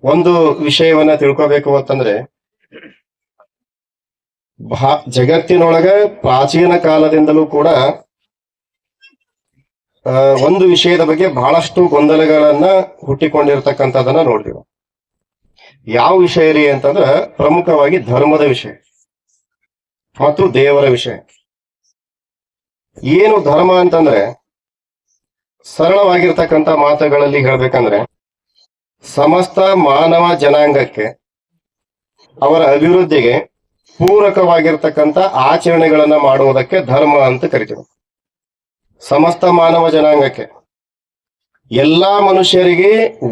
ಒಂದು ವಿಷಯವನ್ನ ತಿಳ್ಕೋಬೇಕು ಅಂತಂದ್ರೆ ಜಗತ್ತಿನೊಳಗ ಪ್ರಾಚೀನ ಕಾಲದಿಂದಲೂ ಕೂಡ ಒಂದು ವಿಷಯದ ಬಗ್ಗೆ ಬಹಳಷ್ಟು ಗೊಂದಲಗಳನ್ನ ಹುಟ್ಟಿಕೊಂಡಿರ್ತಕ್ಕಂಥದನ್ನ ನೋಡ್ತೀವಿ. ಯಾವ ವಿಷಯ ರೀ ಅಂತಂದ್ರ ಪ್ರಮುಖವಾಗಿ ಧರ್ಮದ ವಿಷಯ ಮತ್ತು ದೇವರ ವಿಷಯ. ಏನು ಧರ್ಮ ಅಂತಂದ್ರೆ ಸರಳವಾಗಿರ್ತಕ್ಕಂಥ ಮಾತುಗಳಲ್ಲಿ ಹೇಳ್ಬೇಕಂದ್ರೆ ಸಮಸ್ತ ಮಾನವ ಜನಾಂಗಕ್ಕೆ ಅವರ ಅಭಿವೃದ್ಧಿಗೆ ಪೂರಕವಾಗಿರ್ತಕ್ಕಂಥ ಆಚರಣೆಗಳನ್ನ ಮಾಡುವುದಕ್ಕೆ ಧರ್ಮ ಅಂತ ಕರಿತೀವಿ. ಸಮಸ್ತ ಮಾನವ ಜನಾಂಗಕ್ಕೆ ಎಲ್ಲಾ ಮನುಷ್ಯರಿಗೆ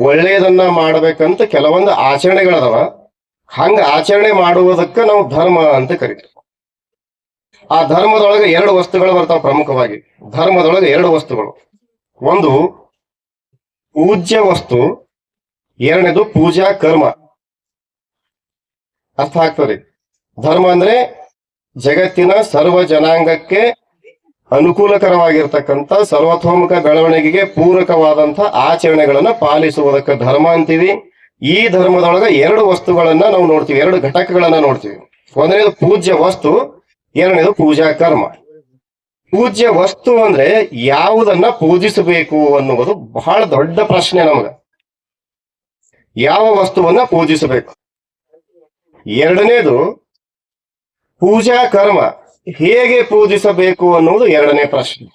ಒಳ್ಳೆಯದನ್ನ ಮಾಡ್ಬೇಕಂತ ಕೆಲವೊಂದು ಆಚರಣೆಗಳದಾವ. ಹಂಗ ಆಚರಣೆ ಮಾಡುವುದಕ್ಕೆ ನಾವು ಧರ್ಮ ಅಂತ ಕರಿತೀವಿ. ಆ ಧರ್ಮದೊಳಗೆ ಎರಡು ವಸ್ತುಗಳು ಬರ್ತಾವ. ಪ್ರಮುಖವಾಗಿ ಧರ್ಮದೊಳಗೆ ಎರಡು ವಸ್ತುಗಳು, ಒಂದು ಪೂಜ್ಯ ವಸ್ತು, ಎರಡನೇದು ಪೂಜಾ ಕರ್ಮ. ಅರ್ಥ ಆಗ್ತದೆ. ಧರ್ಮ ಅಂದ್ರೆ ಜಗತ್ತಿನ ಸರ್ವ ಜನಾಂಗಕ್ಕೆ ಅನುಕೂಲಕರವಾಗಿರ್ತಕ್ಕಂಥ ಸರ್ವತೋಮುಖ ಬೆಳವಣಿಗೆಗೆ ಪೂರಕವಾದಂಥ ಆಚರಣೆಗಳನ್ನ ಪಾಲಿಸುವುದಕ್ಕೆ ಧರ್ಮ ಅಂತೀವಿ. ಈ ಧರ್ಮದೊಳಗೆ ಎರಡು ವಸ್ತುಗಳನ್ನ ನಾವು ನೋಡ್ತೀವಿ, ಎರಡು ಘಟಕಗಳನ್ನ ನೋಡ್ತೀವಿ. ಒಂದನೇದು ಪೂಜ್ಯ ವಸ್ತು, ಎರಡನೇದು ಪೂಜಾ ಕರ್ಮ. ಪೂಜ್ಯ ವಸ್ತು ಅಂದ್ರೆ ಯಾವುದನ್ನ ಪೂಜಿಸಬೇಕು ಅನ್ನುವುದು ಬಹಳ ದೊಡ್ಡ ಪ್ರಶ್ನೆ ನಮಗ. ಯಾವ ವಸ್ತುವನ್ನ ಪೂಜಿಸಬೇಕು? ಎರಡನೇದು ಪೂಜಾ ಕರ್ಮ, ಹೇಗೆ ಪೂಜಿಸಬೇಕು ಅನ್ನುವುದು ಎರಡನೇ ಪ್ರಶ್ನೆ.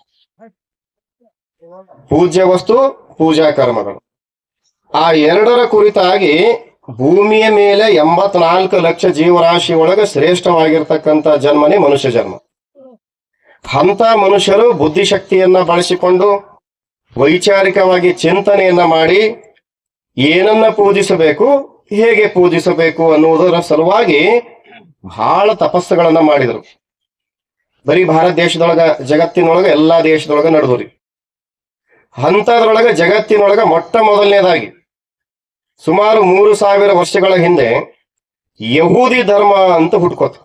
ಪೂಜ್ಯ ವಸ್ತು, ಪೂಜಾ ಕರ್ಮಗಳು, ಆ ಎರಡರ ಕುರಿತಾಗಿ ಭೂಮಿಯ ಮೇಲೆ 84 ಲಕ್ಷ ಜೀವರಾಶಿ ಒಳಗೆ ಶ್ರೇಷ್ಠವಾಗಿರ್ತಕ್ಕಂಥ ಜನ್ಮನೇ ಮನುಷ್ಯ ಜನ್ಮ. ಅಂತ ಮನುಷ್ಯರು ಬುದ್ಧಿಶಕ್ತಿಯನ್ನ ಬಳಸಿಕೊಂಡು ವೈಚಾರಿಕವಾಗಿ ಚಿಂತನೆಯನ್ನ ಮಾಡಿ ಏನನ್ನ ಪೂಜಿಸಬೇಕು, ಹೇಗೆ ಪೂಜಿಸಬೇಕು ಅನ್ನುವುದರ ಸಲುವಾಗಿ ಬಹಳ ತಪಸ್ಸುಗಳನ್ನ ಮಾಡಿದರು. ಬರೀ ಭಾರತ ದೇಶದೊಳಗ, ಜಗತ್ತಿನೊಳಗ ಎಲ್ಲಾ ದೇಶದೊಳಗ ನಡೆದ್ರಿ. ಅಂಥದ್ರೊಳಗ ಜಗತ್ತಿನೊಳಗ ಮೊಟ್ಟ ಮೊದಲನೇದಾಗಿ ಸುಮಾರು 3000 ವರ್ಷಗಳ ಹಿಂದೆ ಯಹೂದಿ ಧರ್ಮ ಅಂತ ಹುಟ್ಕೋತ.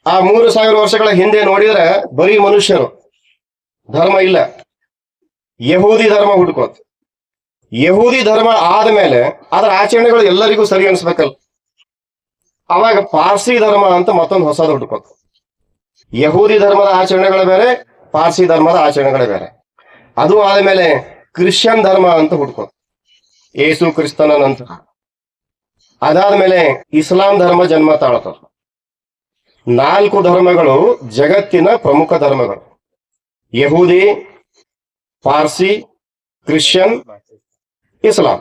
ಆ 3000 ವರ್ಷಗಳ ಹಿಂದೆ ನೋಡಿದ್ರೆ ಬರೀ ಮನುಷ್ಯರು, ಧರ್ಮ ಇಲ್ಲ. ಯಹೂದಿ ಧರ್ಮ ಹುಟ್ಕೋತ. ಯಹೂದಿ ಧರ್ಮ ಆದ್ಮೇಲೆ ಅದರ ಆಚರಣೆಗಳು ಎಲ್ಲರಿಗೂ ಸರಿ ಅನ್ಸ್ಬೇಕಲ್ಲ. ಅವಾಗ ಪಾರ್ಸಿ ಧರ್ಮ ಅಂತ ಮತ್ತೊಂದು ಹೊಸದು ಹುಟ್ಕೋತ. ಯಹೂದಿ ಧರ್ಮದ ಆಚರಣೆಗಳು ಬೇರೆ, ಪಾರ್ಸಿ ಧರ್ಮದ ಆಚರಣೆಗಳೇ ಬೇರೆ. ಅದು ಆದ್ಮೇಲೆ ಕ್ರಿಶ್ಚಿಯನ್ ಧರ್ಮ ಅಂತ ಹುಟ್ಕೋತ, ಯೇಸು ಕ್ರಿಸ್ತನ ನಂತರ. ಅದಾದ್ಮೇಲೆ ಇಸ್ಲಾಂ ಧರ್ಮ ಜನ್ಮ ತಾಳತ. 4 ಧರ್ಮಗಳು ಜಗತ್ತಿನ ಪ್ರಮುಖ ಧರ್ಮಗಳು: ಯಹೂದಿ, ಪಾರ್ಸಿ, ಕ್ರಿಶ್ಚಿಯನ್, ಇಸ್ಲಾಂ.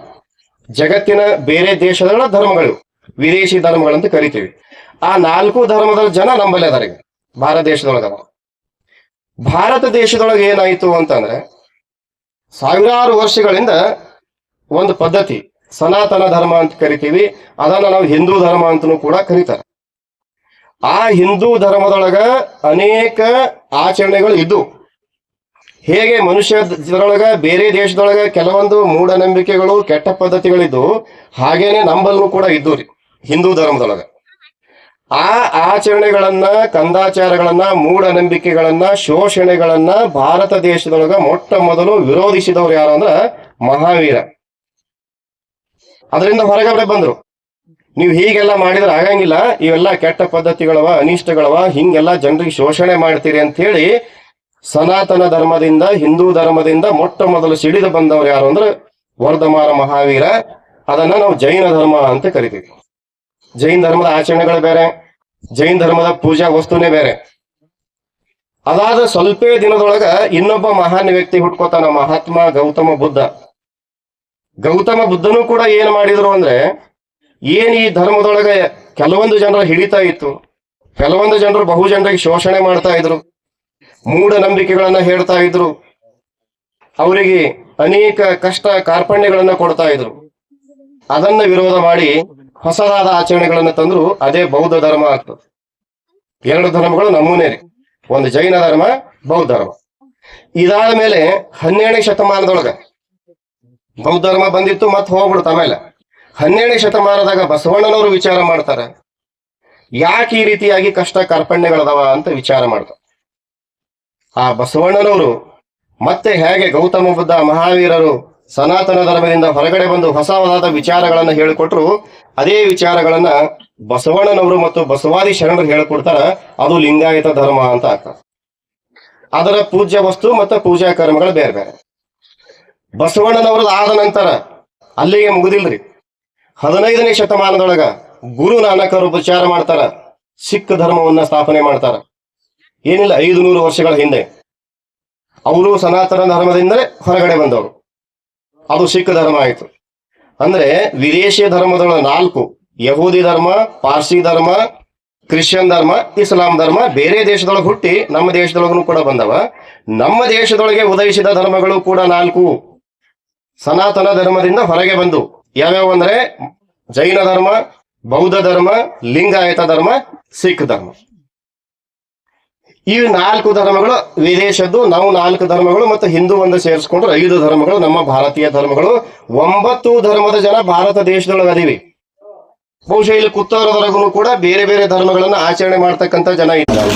ಜಗತ್ತಿನ ಬೇರೆ ದೇಶಗಳ ಧರ್ಮಗಳು, ವಿದೇಶಿ ಧರ್ಮಗಳಂತ ಕರಿತೀವಿ. ಆ 4 ಧರ್ಮದ ಜನ ನಂಬಲ್ಲಿ ಅದಾರ. ಈಗ ಭಾರತ ದೇಶದೊಳಗ. ಭಾರತ ದೇಶದೊಳಗೆ ಏನಾಯ್ತು ಅಂತಂದ್ರೆ ಸಾವಿರಾರು ವರ್ಷಗಳಿಂದ ಒಂದು ಪದ್ಧತಿ, ಸನಾತನ ಧರ್ಮ ಅಂತ ಕರಿತೀವಿ. ಅದನ್ನ ನಾವು ಹಿಂದೂ ಧರ್ಮ ಅಂತನೂ ಕೂಡ ಕರೀತಾರೆ. ಆ ಹಿಂದೂ ಧರ್ಮದೊಳಗ ಅನೇಕ ಆಚರಣೆಗಳು ಇದ್ದು, ಹೇಗೆ ಮನುಷ್ಯರೊಳಗ ಬೇರೆ ದೇಶದೊಳಗ ಕೆಲವೊಂದು ಮೂಢನಂಬಿಕೆಗಳು, ಕೆಟ್ಟ ಪದ್ಧತಿಗಳಿದ್ದು, ಹಾಗೇನೆ ನಂಬಲ್ಲೂ ಕೂಡ ಇದ್ದು ರೀ ಹಿಂದೂ ಧರ್ಮದೊಳಗ. ಆ ಆಚರಣೆಗಳನ್ನ, ಕಂದಾಚಾರಗಳನ್ನ, ಮೂಢನಂಬಿಕೆಗಳನ್ನ, ಶೋಷಣೆಗಳನ್ನ ಭಾರತ ದೇಶದೊಳಗ ಮೊಟ್ಟ ಮೊದಲು ವಿರೋಧಿಸಿದವ್ರು ಯಾರು ಅಂದ್ರ ಮಹಾವೀರ. ಅದರಿಂದ ಹೊರಗಡೆ ಬಂದ್ರು. ನೀವು ಹೀಗೆಲ್ಲ ಮಾಡಿದ್ರೆ ಆಗಂಗಿಲ್ಲ, ಇವೆಲ್ಲ ಕೆಟ್ಟ ಪದ್ಧತಿಗಳವ, ಅನಿಷ್ಟಗಳವ, ಹಿಂಗೆಲ್ಲ ಜನರಿಗೆ ಶೋಷಣೆ ಮಾಡ್ತೀರಿ ಅಂತ ಹೇಳಿ ಸನಾತನ ಧರ್ಮದಿಂದ, ಹಿಂದೂ ಧರ್ಮದಿಂದ ಮೊಟ್ಟ ಮೊದಲು ಸಿಡಿದು ಬಂದವರು ಯಾರು ಅಂದ್ರೆ ವರ್ಧಮಾನ ಮಹಾವೀರ. ಅದನ್ನ ನಾವು ಜೈನ ಧರ್ಮ ಅಂತ ಕರಿತೀವಿ. ಜೈನ ಧರ್ಮದ ಆಚರಣೆಗಳು ಬೇರೆ, ಜೈನ ಧರ್ಮದ ಪೂಜಾ ವಸ್ತುನೇ ಬೇರೆ. ಅದಾದ ಸ್ವಲ್ಪೇ ದಿನದೊಳಗ ಇನ್ನೊಬ್ಬ ಮಹಾನ್ ವ್ಯಕ್ತಿ ಹುಟ್ಕೋತಾನ, ಮಹಾತ್ಮ ಗೌತಮ ಬುದ್ಧ. ಗೌತಮ ಬುದ್ಧನೂ ಕೂಡ ಏನ್ ಮಾಡಿದ್ರು ಅಂದ್ರೆ, ಏನ್ ಈ ಧರ್ಮದೊಳಗೆ ಕೆಲವೊಂದು ಜನರ ಹಿಡಿತಾ ಇತ್ತು, ಕೆಲವೊಂದು ಜನರು ಬಹು ಜನರಿಗೆ ಶೋಷಣೆ ಮಾಡ್ತಾ ಇದ್ರು, ಮೂಢನಂಬಿಕೆಗಳನ್ನ ಹೇಳ್ತಾ ಇದ್ರು, ಅವರಿಗೆ ಅನೇಕ ಕಷ್ಟ ಕಾರ್ಪಣ್ಯಗಳನ್ನ ಕೊಡ್ತಾ ಇದ್ರು. ಅದನ್ನ ವಿರೋಧ ಮಾಡಿ ಹೊಸದಾದ ಆಚರಣೆಗಳನ್ನ ತಂದ್ರು. ಅದೇ ಬೌದ್ಧ ಧರ್ಮ ಆಗ್ತದೆ. 2 ಧರ್ಮಗಳು ನಮೂನೆ ರೀ, ಒಂದು ಜೈನ ಧರ್ಮ, ಬೌದ್ಧ ಧರ್ಮ. ಇದಾದ ಮೇಲೆ 12ನೇ ಶತಮಾನದೊಳಗ ಬೌದ್ಧ ಧರ್ಮ ಬಂದಿತ್ತು, ಮತ್ತೆ ಹೋಗ್ಬಿಡ್ತು. ಆಮೇಲೆ 12ನೇ ಶತಮಾನದಾಗ ಬಸವಣ್ಣನವರು ವಿಚಾರ ಮಾಡ್ತಾರೆ, ಯಾಕೆ ಈ ರೀತಿಯಾಗಿ ಕಷ್ಟ ಕಾರ್ಪಣ್ಯಗಳದಾವ ಅಂತ ವಿಚಾರ ಮಾಡ್ತಾರೆ. ಆ ಬಸವಣ್ಣನವರು ಮತ್ತೆ ಹೇಗೆ ಗೌತಮ ಬುದ್ಧ, ಮಹಾವೀರರು ಸನಾತನ ಧರ್ಮದಿಂದ ಹೊರಗಡೆ ಬಂದು ಹೊಸವಾದ ವಿಚಾರಗಳನ್ನ ಹೇಳಿಕೊಟ್ರು. ಅದೇ ವಿಚಾರಗಳನ್ನ ಬಸವಣ್ಣನವರು ಮತ್ತು ಬಸವಾದಿ ಶರಣರು ಹೇಳಿಕೊಡ್ತಾರ. ಅದು ಲಿಂಗಾಯತ ಧರ್ಮ ಅಂತ ಆಗ್ತದೆ. ಅದರ ಪೂಜ್ಯ ವಸ್ತು ಮತ್ತು ಪೂಜಾ ಕರ್ಮಗಳು ಬೇರೆ ಬೇರೆ. ಬಸವಣ್ಣನವ್ರದ್ದು ಆದ ನಂತರ ಅಲ್ಲಿಗೆ ಮುಗುದಿಲ್ರಿ. 15ನೇ ಶತಮಾನದೊಳಗ ಗುರು ನಾನಕರು ವಿಚಾರ ಮಾಡ್ತಾರ, ಸಿಖ್ ಧರ್ಮವನ್ನ ಸ್ಥಾಪನೆ ಮಾಡ್ತಾರ. ಏನಿಲ್ಲ 500 ವರ್ಷಗಳ ಹಿಂದೆ ಅವರು ಸನಾತನ ಧರ್ಮದಿಂದಲೇ ಹೊರಗಡೆ ಬಂದವರು. ಅದು ಸಿಖ್ ಧರ್ಮ ಆಯಿತು. ಅಂದ್ರೆ ವಿದೇಶಿ ಧರ್ಮದೊಳ 4, ಯಹೂದಿ ಧರ್ಮ, ಪಾರ್ಸಿ ಧರ್ಮ, ಕ್ರಿಶ್ಚಿಯನ್ ಧರ್ಮ, ಇಸ್ಲಾಂ ಧರ್ಮ ಬೇರೆ ದೇಶದೊಳಗೆ ಹುಟ್ಟಿ ನಮ್ಮ ದೇಶದೊಳಗೂ ಕೂಡ ಬಂದವ. ನಮ್ಮ ದೇಶದೊಳಗೆ ಉದಯಿಸಿದ ಧರ್ಮಗಳು ಕೂಡ 4 ಸನಾತನ ಧರ್ಮದಿಂದ ಹೊರಗೆ ಬಂದು. ಯಾವ್ಯಾವ ಅಂದ್ರೆ ಜೈನ ಧರ್ಮ, ಬೌದ್ಧ ಧರ್ಮ, ಲಿಂಗಾಯತ ಧರ್ಮ, ಸಿಖ್ ಧರ್ಮ. ಈ 4 ಧರ್ಮಗಳು ವಿದೇಶದ್ದು. ನಾವು 4 ಧರ್ಮಗಳು ಮತ್ತು ಹಿಂದೂ ಒಂದು ಸೇರಿಸ್ಕೊಂಡ್ರೆ 5 ಧರ್ಮಗಳು ನಮ್ಮ ಭಾರತೀಯ ಧರ್ಮಗಳು. 9 ಧರ್ಮದ ಜನ ಭಾರತ ದೇಶದೊಳಗೆ ಅದೀವಿ. ಬಹುಶಃ ಇಲ್ಲಿ ಕೂತವರವರೆಗೂ ಕೂಡ ಬೇರೆ ಬೇರೆ ಧರ್ಮಗಳನ್ನ ಆಚರಣೆ ಮಾಡ್ತಕ್ಕಂಥ ಜನ ಇದ್ದಾರೆ.